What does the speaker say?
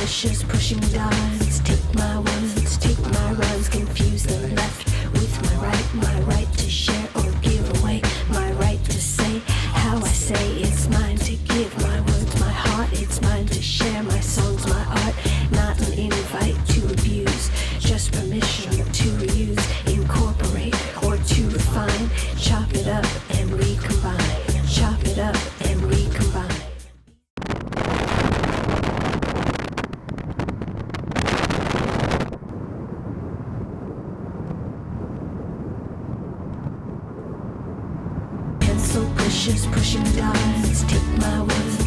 pushes, pushing darts. Take my words, take my rhymes, confuse the left with my right to share or give away, my right to say how I say. It's mine to give my words, my heart. It's mine to share my songs, my art. Not an invite to abuse, just permission to reuse, incorporate or to refine. Chop it up and recombine. Chop it up and recombine. Pencil pushes, pushing darts. Take my words,